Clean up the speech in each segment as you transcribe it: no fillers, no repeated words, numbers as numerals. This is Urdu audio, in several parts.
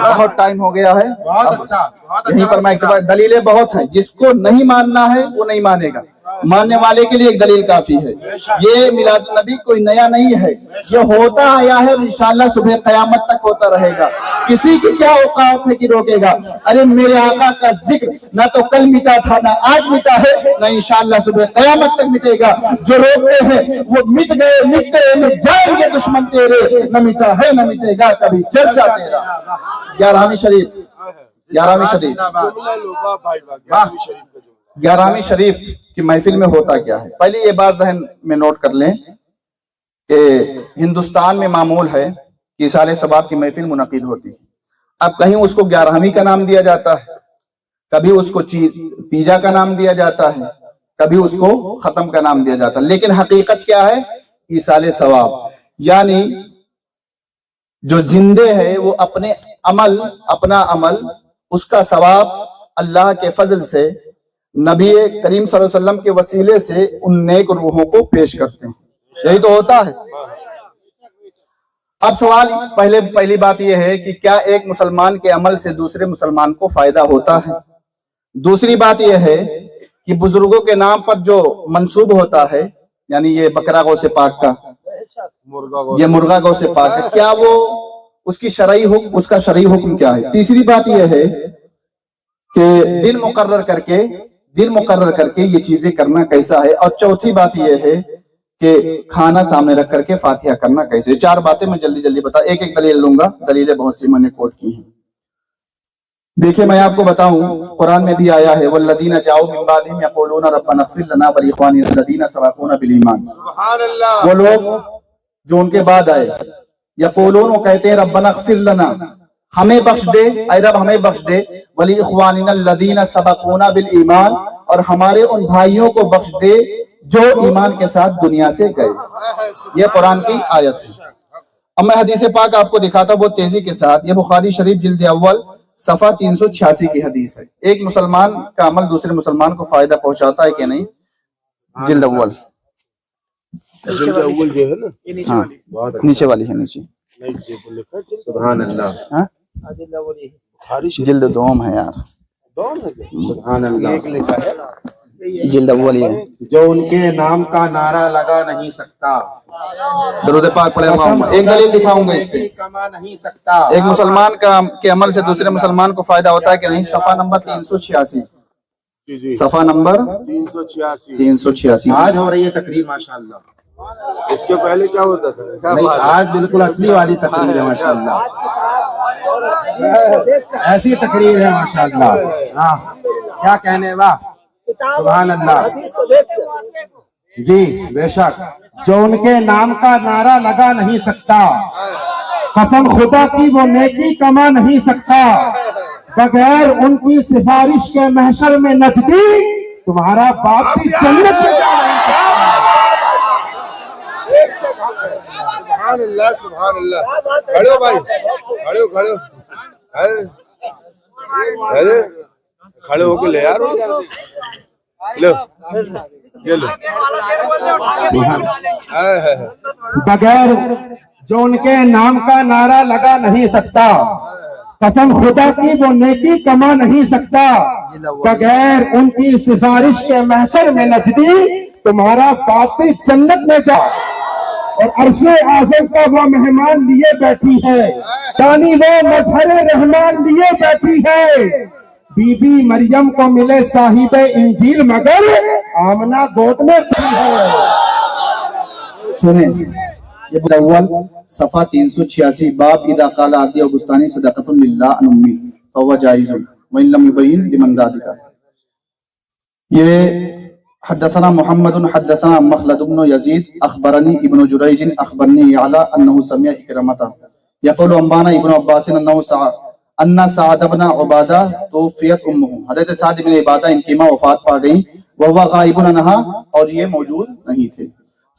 بہت ٹائم ہو گیا ہے، یہیں پر میں دلیلیں بہت ہیں، جس کو نہیں ماننا ہے وہ نہیں مانے گا، ماننے والے کے لیے ایک دلیل کافی ہے۔ یہ میلاد النبی کوئی نیا نہیں ہے، یہ ہوتا آیا ہے، انشاءاللہ صبح قیامت تک ہوتا رہے گا۔ کسی کی کیا اوقات ہے کہ روکے گا؟ ارے میرے آقا کا ذکر نہ تو کل مٹا تھا، نہ آج مٹا ہے، نہ انشاءاللہ صبح قیامت تک مٹے گا۔ جو روکتے ہیں وہ مٹ گئے، مٹتے مٹ جائیں گے دشمن تیرے، نہ مٹا ہے نہ مٹے گا کبھی چرچا تیرا۔ گیارہویں شریف، گیارہویں شریف، گیارہویں شریف کی محفل میں ہوتا کیا ہے؟ پہلے یہ بات ذہن میں نوٹ کر لیں کہ ہندوستان میں معمول ہے کہ سال ثواب کی محفل منعقد ہوتی ہے۔ اب کہیں اس کو گیارہویں کا نام دیا جاتا ہے، کبھی اس کو تیجا کا نام دیا جاتا ہے، کبھی اس کو ختم کا نام دیا جاتا ہے، لیکن حقیقت کیا ہے؟ ایصال ثواب، یعنی جو زندے ہے وہ اپنے عمل، اپنا عمل، اس کا ثواب اللہ کے فضل سے نبی کریم صلی اللہ علیہ وسلم کے وسیلے سے ان نیک روحوں کو پیش کرتے ہیں۔ یہی تو ہوتا ہے۔ اب سوال پہلی بات یہ ہے کہ کیا ایک مسلمان کے عمل سے دوسرے مسلمان کو فائدہ ہوتا ہے؟ دوسری بات یہ ہے کہ بزرگوں کے نام پر جو منسوب ہوتا ہے، یعنی یہ بکرا گو سے پاک کا، یہ مرغا گو سے پاک ہے، کیا وہ اس کا شرعی حکم کیا ہے؟ تیسری بات یہ ہے کہ دن مقرر کر کے یہ چیزیں کرنا کیسا ہے؟ اور چوتھی بات یہ ہے کہ کھانا سامنے رکھ کر کے فاتحہ کرنا کیسے؟ چار باتیں میں جلدی بتا، ایک دلیل لوں گا، دلیلیں بہت سی میں نے کوٹ کی ہیں۔ دیکھیں میں آپ کو بتاؤں، قرآن میں بھی آیا ہے والذین جاؤوا من بعدہم یقولون ربنا اغفر لنا ولاخواننا الذین سبقونا بالایمان۔ سبحان اللہ، وہ لوگ جو ان کے بعد آئے، یقولون، وہ کہتے ہیں ربنا اغفر لنا، ہمیں بخش دے، اے رب ہمیں بخش دے، ولاخواننا الذین سبقونا بالایمان، اور ہمارے ان بھائیوں کو بخش دے جو ایمان کے ساتھ دنیا سے گئے۔ یہ قرآن کی آیت ہے۔ اب میں حدیث پاک آپ کو دکھاتا ہوں بہت تیزی کے ساتھ۔ یہ بخاری شریف جلد اول صفحہ 386 کی حدیث ہے۔ ایک مسلمان کا عمل دوسرے مسلمان کو فائدہ پہنچاتا ہے کہ نہیں؟ جلد اول جو ہے نا، ہاں نیچے والی ہے، نیچے سبحان اللہ، جلد دوم ہے یار، سبحان اللہ، جلد اول یہ ہے۔ جو ان کے نام کا نعرہ لگا نہیں سکتا، درود پاک پڑھے ہوں۔ ایک دلیل دکھاؤں گا اس پہ، کما نہیں سکتا۔ ایک مسلمان کے عمل سے دوسرے مسلمان کو فائدہ ہوتا ہے کہ نہیں؟ صفحہ نمبر 386، صفحہ نمبر 386۔ آج ہو رہی ہے تقریر ماشاءاللہ، اس کے پہلے کیا ہوتا تھا؟ آج بالکل اصلی والی تقریر ہے ماشاءاللہ، ایسی تقریر ہے ماشاءاللہ۔ ہاں کیا کہنے، واہ سبحان اللہ۔ جی بے شک، جو ان کے نام کا نعرہ لگا نہیں سکتا، قسم خدا کی وہ نیکی کما نہیں سکتا، بغیر ان کی سفارش کے محشر میں نجدی تمہارا باپ بھی جنت میں جا نہیں سکتا۔ سبحان اللہ، سبحان اللہ۔ کھڑے ہو بھائی، کھڑے ہو، کھڑے ہو، کھڑے ہو کے لے یار، لو یہ لو۔ بغیر جو ان کے نام کا نعرہ لگا نہیں سکتا، قسم خدا کی وہ نیکی کما نہیں سکتا، بغیر ان کی سفارش کے محشر میں نجدی تمہارا باپ بھی جنت میں جا۔ اور عرش اعظم کا وہ مہمان لیے بیٹھی ہے، دانی وہ مظہر رحمان لیے بیٹھی ہے، بی بی مریم کو ملے صاحب انجیل مگر آمنہ گود میں کھڑی ہے۔ سنیں یہ اول صفحہ 386، باب اذا قال عبدی و بستانی صدقۃ للہ عن امی فهو جائز وان لم يبین لمن ذلک۔ یہ حدثنا محمد حدثنا مخلد بن یزید اخبرنی ابن جریج اخبرنی یعلا انه سمع اکرمۃ یقول انبانا ابن عباس ان سعد بن عبادہ توفیت امہ، حضرت سعد بن عبادہ ان کی ماں وفات پا گئی، وہو غائب عنہا، اور یہ موجود نہیں تھے۔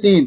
3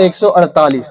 148।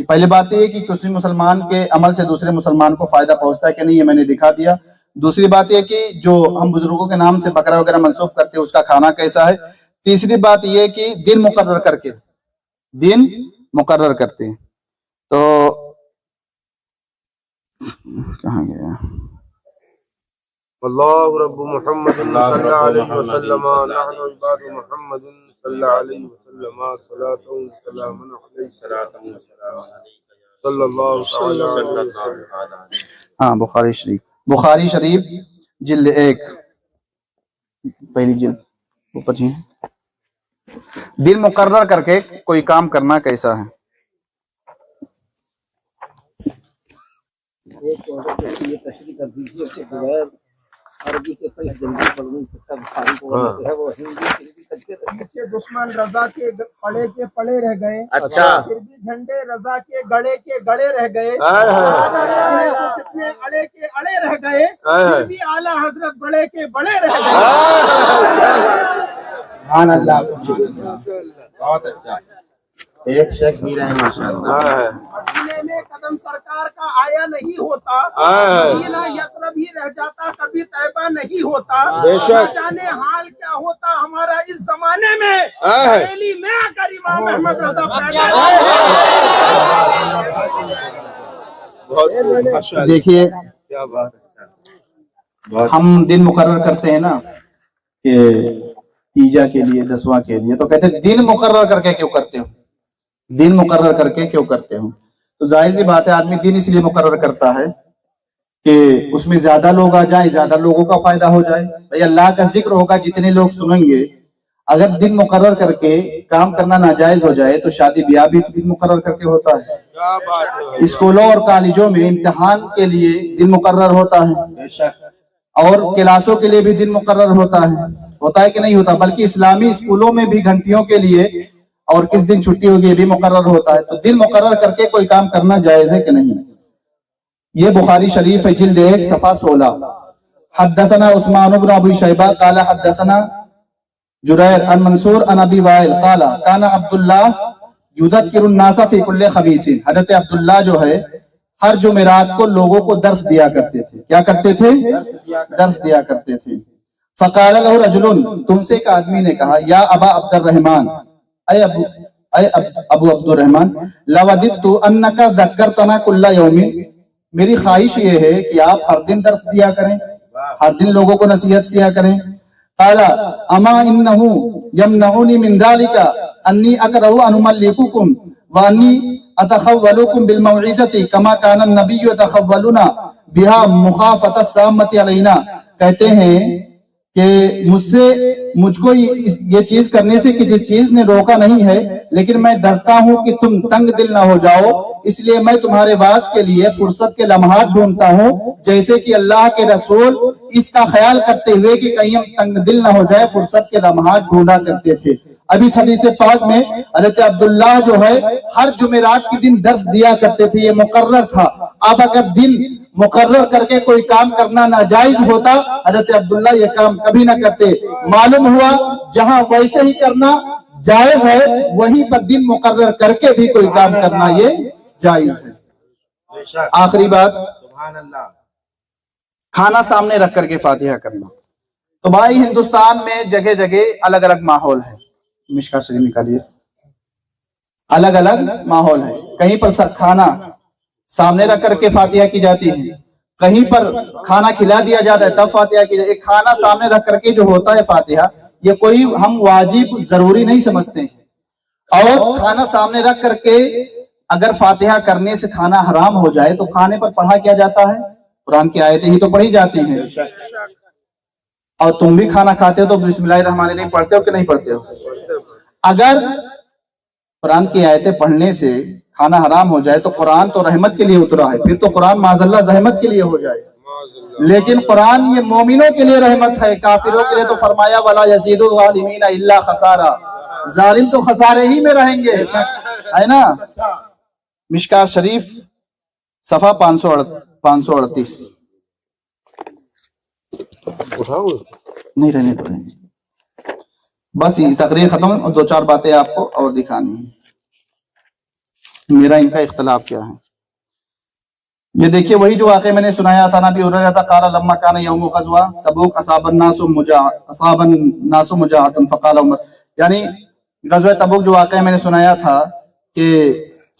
کہ پہلی بات یہ ہے کہ کسی مسلمان کے عمل سے دوسرے مسلمان کو فائدہ پہنچتا ہے کہ نہیں، یہ میں نے دکھا دیا۔ دوسری بات یہ کہ جو ہم بزرگوں کے نام سے بکرا وغیرہ منسوخ کرتے ہیں اس کا کھانا کیسا ہے۔ تیسری بات یہ کہ دن مقرر کر کے دن مقرر کرتے ہیں۔ تو کہاں گیا؟ اللہ رب محمد صلی اللہ علیہ وسلم نحن عباد محمد صلی اللہ علیہ وسلم صلاۃ و سلام علیہ صلی اللہ تعالی علیہ وسلم۔ ہاں بخاری شریف جلد 1 پہلی جلد اوپر جی۔ دن مقرر کر کے کوئی کام کرنا کیسا ہے؟ ایک یہ تشریح کر دیجیے کہ بغیر عربی کے کئی جلدی پڑھ نہیں سکتا، بخاری کو جو ہے وہ ہندی پیچھے دشمن رضا کے پڑے رہ گئے، اچھا پھر بھی جھنڈے رضا کے گڑے رہ گئے، کتنے اڑے کے اڑے رہ گئے، پھر بھی اعلیٰ حضرت بڑے کے بڑے رہ گئے۔ سبحان اللہ، بہت اچھا، ایک شخص بھی رہے ماشاءاللہ۔ مدینے میں قدم سرکار کا آیا نہیں ہوتا، مدینہ یثرب ہی رہ جاتا، کبھی طیبہ نہیں ہوتا۔ بے شک۔ نہ جانے حال کیا ہوتا ہمارا اس زمانے میں، بریلی میں آ کر امام احمد رضا پیدا ہوئے۔ دیکھیے کیا بات ہے، ہم دن مقرر کرتے ہیں نا کہ تیجا کے لیے 10واں کے لیے، تو کہتے ہیں دن مقرر کر کے کیوں کرتے ہو، دن مقرر کر کے کیوں کرتے ہو؟ تو ظاہر سی بات ہے آدمی دن اس لیے مقرر کرتا ہے کہ اس میں زیادہ لوگ آ جائیں، زیادہ لوگوں کا فائدہ ہو جائے۔ بھائی اللہ کا ذکر ہوگا، جتنے لوگ سنیں گے۔ اگر دن مقرر کر کے کام کرنا ناجائز ہو جائے تو شادی بیاہ بھی دن مقرر کر کے ہوتا ہے۔ کیا بات ہے۔ اسکولوں اور کالجوں میں امتحان کے لیے دن مقرر ہوتا ہے، اور کلاسوں کے لیے بھی دن مقرر ہوتا ہے کہ نہیں ہوتا؟ بلکہ اسلامی اسکولوں میں بھی گھنٹیوں کے لیے اور کس دن چھٹی ہوگی یہ بھی مقرر ہوتا ہے۔ تو دن مقرر کر کے کوئی کام کرنا جائز ہے کہ نہیں؟ یہ بخاری شریف ہے جلد 1 صفحہ 16۔ حدثنا عثمان بن ابی شیبہ قال حدثنا جریر عن منصور عن ابی وائل قال کان عبداللہ یذکر الناس فی کل خمیس۔ حضرت عبداللہ جو ہے ہر جمعرات کو لوگوں کو درس دیا کرتے تھے۔ کیا کرتے تھے؟ درس دیا کرتے تھے۔ فقال له رجل، تم سے ایک آدمی نے کہا، یا ابا عبد الرحمن، اے ابو عبد الرحمن، لوددت انک ذکرتنا کل یوم، میری خواہش یہ ہے کہ آپ ہر دن درس دیا کریں، ہر دن لوگوں کو نصیحت کیا کریں۔ قال اما انه يمنعني من ذلك انی اکرہ ان املککم وانی اتخولکم بالموعظۃ کما کان النبی یتخولنا بها مخافۃ السامۃ علینا۔ کہتے ہیں کہ مجھ کو یہ چیز کرنے سے کسی چیز نے روکا نہیں ہے، لیکن میں ڈرتا ہوں کہ تم تنگ دل نہ ہو جاؤ، اس لیے میں تمہارے باز کے لیے فرصت کے لمحات ڈھونڈتا ہوں، جیسے کہ اللہ کے رسول اس کا خیال کرتے ہوئے کہ کہیں ہم تنگ دل نہ ہو جائے فرصت کے لمحات ڈھونڈا کرتے تھے۔ اب اس حدیث پاک میں حضرت عبداللہ جو ہے ہر جمعرات کے دن درس دیا کرتے تھے، یہ مقرر تھا۔ اب اگر دن مقرر کر کے کوئی کام کرنا ناجائز ہوتا، حضرت عبداللہ یہ کام کبھی نہ کرتے۔ معلوم ہوا جہاں ویسے ہی کرنا جائز ہے وہیں پر دن مقرر کر کے بھی کوئی کام کرنا یہ جائز ہے۔ آخری بات، کھانا سامنے رکھ کر کے فاتحہ کرنا۔ تو بھائی ہندوستان میں جگہ جگہ الگ الگ ماحول ہے، مشکا شریف نکالیے، الگ الگ ماحول ہے۔ کہیں پر کھانا سامنے رکھ کر کے فاتحہ کی جاتی ہے، کہیں پر کھانا کھلا دیا جاتا ہے تب فاتحہ کی جاتی ہے۔ کھانا سامنے رکھ کر کے جو ہوتا ہے فاتحہ، یہ کوئی ہم واجب ضروری نہیں سمجھتے ہیں۔ اور کھانا سامنے رکھ کر کے اگر فاتحہ کرنے سے کھانا حرام ہو جائے تو کھانے پر پڑھا کیا جاتا ہے؟ قرآن کی آیتیں ہی تو پڑھی جاتی ہیں۔ اور تم بھی کھانا کھاتے ہو تو بسم اللہ الرحمن الرحیم پڑھتے ہو کہ نہیں پڑھتے ہو؟ اگر قرآن کی آیتیں پڑھنے سے کھانا حرام ہو جائے تو قرآن تو رحمت کے لیے اترا ہے، پھر تو قرآن معاذ اللہ زحمت کے لیے ہو جائے۔ لیکن قرآن یہ مومنوں کے لیے رحمت ہے، کافروں کے لیے تو فرمایا وَلَا يَزِيدُ الظَّالِمِينَ إِلَّا خَسَارًا، ظالم تو خسارے ہی میں رہیں گے، ہے نا؟ مشکار شریف صفحہ 538۔ نہیں رہنے دو، بس یہ تقریر ختم، اور 2-4 باتیں آپ کو اور دکھانی ہیں۔ میرا ان کا اختلاف کیا ہے. یہ دیکھیے وہی جو واقعہ میں نے سنایا تھا نبی ہریرہ قال لما کان یوم غزوہ تبوک اصاب الناس مجاعۃ فقال عمر، یعنی غزوہ تبوک جو واقعہ میں نے سنایا تھا کہ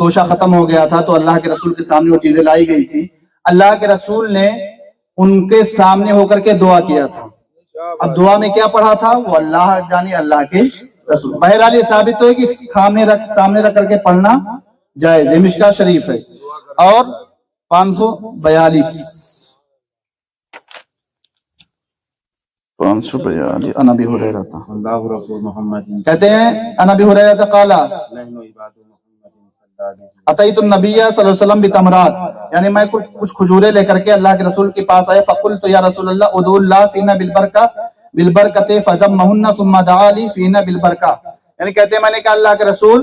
توشہ ختم ہو گیا تھا تو اللہ کے رسول کے سامنے وہ چیزیں لائی گئی تھی. اللہ کے رسول نے ان کے سامنے ہو کر کے دعا کیا تھا. اب دعا میں کیا پڑھا تھا وہ اللہ جانی اللہ کے رسول. بہرحال یہ ثابت تو ہے کہ سامنے رکھ کر کے پڑھنا جائز ہے. مشکاۃ شریف ہے. اور 542 عن ابی ہریرہ اللہ رب محمد کہتے ہیں عن ابی ہریرہ قال اتیت النبی صلی اللہ علیہ وسلم بتمرات، یعنی میں کچھ کھجورے لے کر کے اللہ کے رسول کے پاس آئے. فقلت یا رسول اللہ ادعو اللہ فینا بالبرکۃ فضمہن ثم دعا لی فینا بالبرکہ، یعنی کہتے ہیں میں نے کہا اللہ کے رسول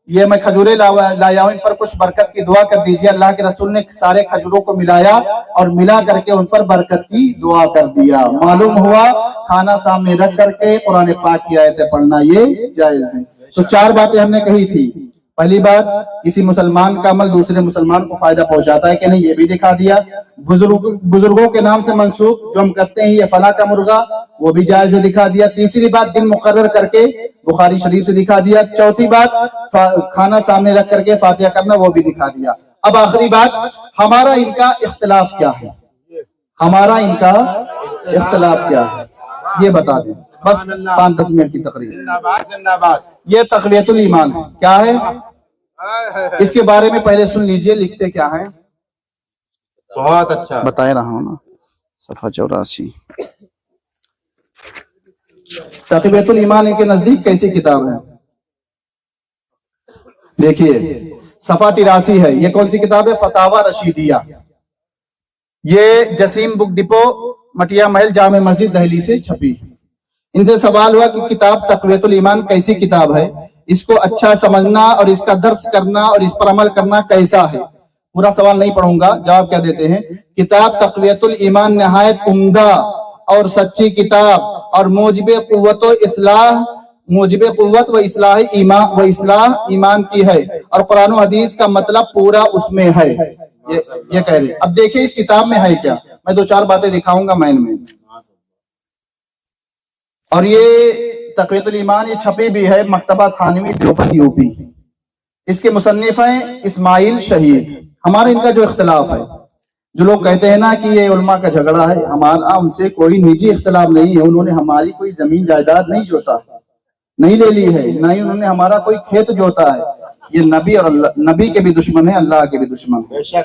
یہ میں کھجورے لایا ہوں، ان پر کچھ برکت کی دعا کر دیجئے. اللہ کے رسول نے سارے کھجوروں کو ملایا اور ملا کر کے ان پر برکت کی دعا کر دیا. معلوم ہوا کھانا سامنے رکھ کر کے قرآن پاک کی آیتیں پڑھنا یہ جائز ہے. تو 4 باتیں ہم نے کہی تھی. پہلی بات کسی مسلمان کا عمل دوسرے مسلمان کو فائدہ پہنچاتا ہے کہ نہیں یہ بھی دکھا دیا. بزرگوں کے نام سے منسوب جو ہم کرتے ہیں یہ فلاں کا مرغا وہ بھی جائز ہے دکھا دیا. تیسری بات دن مقرر کر کے بخاری شریف سے دکھا دیا. چوتھی بات کھانا سامنے رکھ کر کے فاتحہ کرنا وہ بھی دکھا دیا. اب آخری بات ہمارا ان کا اختلاف کیا ہے، ہمارا ان کا اختلاف کیا ہے یہ بتا دیں. بس 5-10 منٹ کی تقریر. یہ تقویت الایمان ہے. کیا ہے اس کے بارے میں پہلے سن لیجئے لکھتے کیا ہیں. بہت اچھا بتائے رہا ہوں نا صفحہ 84. تقویت الایمان ان کے نزدیک کیسی کتاب ہے دیکھیے صفحہ 83 ہے. یہ کون سی کتاب ہے؟ فتاوی رشیدیہ. یہ جسیم بک ڈپو مٹیا محل جامع مسجد دہلی سے چھپی. ان سے سوال ہوا کہ کتاب تقویت الایمان کیسی کتاب ہے، اس کو اچھا سمجھنا اور اس کا درس کرنا اور اس پر عمل کرنا کیسا ہے. پورا سوال نہیں پڑھوں گا. جواب کیا دیتے ہیں؟ کتاب تقویت الایمان نہایت عمدہ اور سچی کتاب اور موجب قوت و اصلاح ایمان کی ہے اور قرآن و حدیث کا مطلب پورا اس میں ہے. یہ کہہ رہے. اب دیکھیں اس کتاب میں ہے کیا. میں 2-4 باتیں دکھاؤں گا مین میں. اور یہ تقویت الایمان یہ چھپی بھی ہے مکتبہ تھانوی دیوبند UP. اس کے مصنف ہیں اسماعیل شہید. ہمارا ان کا جو اختلاف ہے جو لوگ کہتے ہیں نا کہ یہ علماء کا جھگڑا ہے، ہمارا ان سے کوئی نجی اختلاف نہیں ہے. انہوں نے ہماری کوئی زمین جائیداد نہیں جوتا نہیں لے لی ہے، نہ ہی انہوں نے ہمارا کوئی کھیت جوتا ہے. یہ نبی اور نبی کے بھی دشمن ہے، اللہ کے بھی دشمن ہے.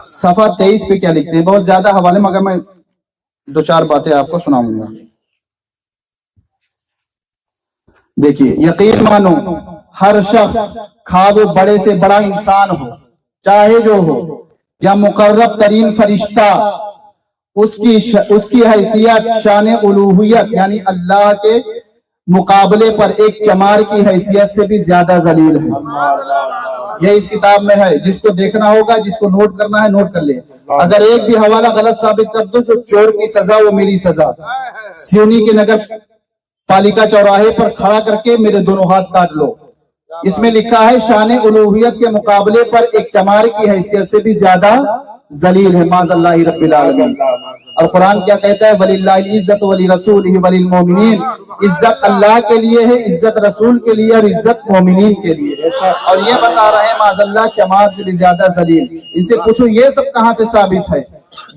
صفحہ 23 پہ کیا لکھتے ہیں؟ بہت زیادہ حوالے مگر میں 2-4 باتیں آپ کو سناؤں گا. دیکھیے یقین مانو ہر شخص خواہ وہ بڑے سے بڑا انسان ہو چاہے جو ہو یا مقرب ترین فرشتہ، اس کی حیثیت شان الوہیت یعنی اللہ کے مقابلے پر ایک چمار کی حیثیت سے بھی زیادہ ذلیل ہے. یہ اس کتاب میں ہے. جس کو دیکھنا ہوگا جس کو نوٹ کرنا ہے نوٹ کر لے. اگر ایک بھی حوالہ غلط ثابت کر دو جو چور کی سزا وہ میری سزا. سیونی کے نگر پالیکا چوراہے پر کھڑا کر کے میرے دونوں ہاتھ کاٹ لو. اس میں لکھا ہے شان الوہیت کے مقابلے پر ایک چمار کی حیثیت سے بھی زیادہ ذلیل ہے. معاذ اللہ رب العالمین. اور قرآن کیا کہتا ہے؟ وَلِلَّهِ الْعِزَّةُ وَلِرَسُولِهِ وَلِلْمُؤْمِنِينَ. عزت اللہ کے لیے ہے، عزت رسول کے لیے اور عزت مومنین کے لیے. اور یہ بتا رہے ہیں معاذ اللہ چمار سے بھی زیادہ ذلیل. ان سے پوچھو یہ سب کہاں سے ثابت ہے؟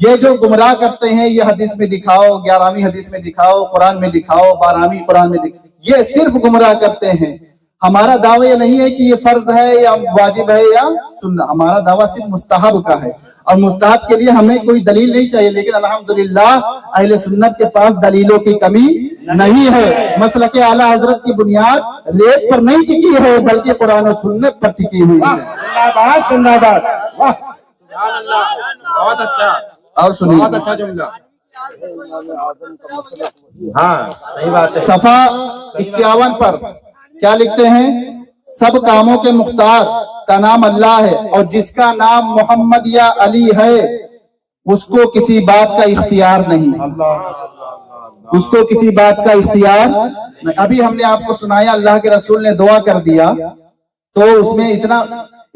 یہ جو گمراہ کرتے ہیں یہ حدیث میں دکھاؤ، 11ویں حدیث میں دکھاؤ، قرآن میں دکھاؤ، 12ویں قرآن میں دکھاؤ. یہ صرف گمراہ کرتے ہیں. ہمارا دعویٰ یہ نہیں ہے کہ یہ فرض ہے یا واجب ہے یا سنت. ہمارا دعویٰ صرف مستحب کا ہے اور مستحب کے لیے ہمیں کوئی دلیل نہیں چاہیے. لیکن الحمدللہ اہل سنت کے پاس دلیلوں کی کمی نہیں ہے. مسلک اعلیٰ حضرت کی بنیاد ریت پر نہیں ٹکی ہے بلکہ قرآن و سنت پر ٹکی ہوئی ہے. زندہ باد. بہت اچھا. اور سنیے بہت اچھا جملہ. ہاں صحیح بات ہے. صفحہ 51 پر کیا لکھتے ہیں؟ سب کاموں کے مختار کا نام اللہ ہے اور جس کا نام محمد یا علی ہے اس کو کسی بات کا اختیار نہیں. اس کو کسی بات کا اختیار نہیں. ابھی ہم نے آپ کو سنایا اللہ کے رسول نے دعا کر دیا تو اس میں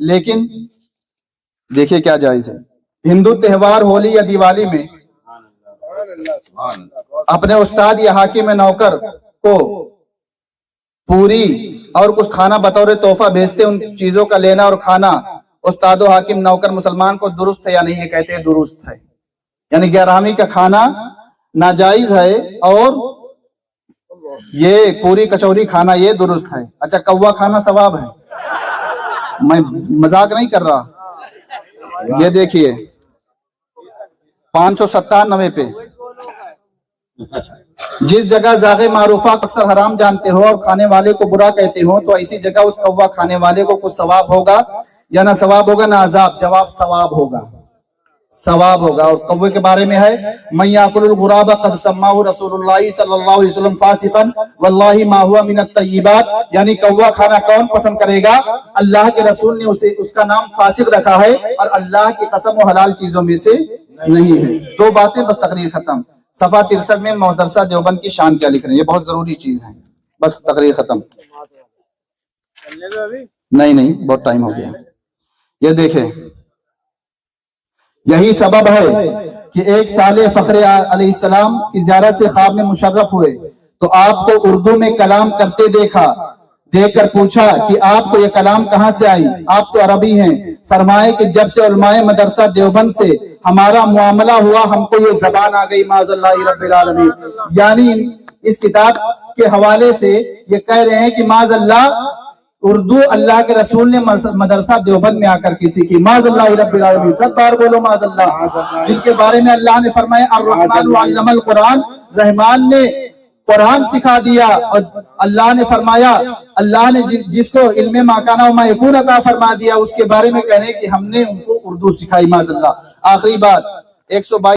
لیکن دیکھیے کیا جائز ہے. ہندو تہوار ہولی یا دیوالی میں اپنے استاد یا حاکم نوکر کو پوری اور کچھ کھانا بطور تحفہ بھیجتے، ان چیزوں کا لینا اور کھانا استاد و حاکم نوکر مسلمان کو درست ہے یا نہیں؟ یہ کہتے ہیں درست ہے. یعنی 11ویں کا کھانا ناجائز ہے اور یہ پوری کچوری کھانا یہ درست ہے. اچھا کوا کھانا ثواب ہے؟ میں مذاق نہیں کر رہا. یہ دیکھیے 597 پہ جس جگہ ذائقے معروفہ اکثر حرام جانتے ہو اور کھانے والے کو برا کہتے ہو تو ایسی جگہ اس کوا کھانے والے کو کچھ ثواب ہوگا یا نہ ثواب ہوگا نہ عذاب؟ جواب ثواب ہوگا، ثواب ہوگا. اور کوے کے بارے میں ہے من یاکل الغراب قد سماہ رسول اللہ صلی اللہ علیہ وسلم فاسقا واللہ ما ہوا من الطیبات. یعنی کوا کھانا کون پسند کرے گا؟ اللہ کے رسول نے اسے اس کا نام فاسق رکھا ہے اور اللہ کی قسم و حلال چیزوں میں سے نہیں ہے. 2 باتیں بس تقریر ختم. صفحہ 63 میں مدرسہ دیوبند کی شان کیا لکھ رہے ہیں، یہ بہت ضروری چیز ہے. بس تقریر ختم. نہیں بہت ٹائم ہو گیا. یہ دیکھیں یہی سبب ہے کہ ایک سال فخر علیہ السلام کی زیارت سے خواب میں مشرف ہوئے تو آپ کو اردو میں کلام کرتے دیکھا. دیکھ کر پوچھا کہ آپ کو یہ کلام کہاں سے آئی؟ آپ تو عربی ہیں. فرمائے کہ جب سے علماء مدرسہ دیوبند سے ہمارا معاملہ ہوا ہم کو یہ زبان آ گئی معاذ اللہ رب العالمین. یعنی اس کتاب کے حوالے سے یہ کہہ رہے ہیں کہ معاذ اللہ اردو اللہ کے رسول نے مدرسہ دیوبند میں آ کر کسی کی. معاذ اللہ رب العالمین. سب بار بولو معاذ اللہ. جن کے بارے میں اللہ نے فرمایا الرحمن علم القرآن، رحمان نے قرآن سکھا دیا. اور اللہ نے فرمایا اللہ نے جس کو علم ما کان و ما یکون عطا فرما دیا، اس کے بارے میں کہہ رہے ہیں کہ ہم نے ان کو اردو سکھائی. معاذ اللہ. آخری بات 122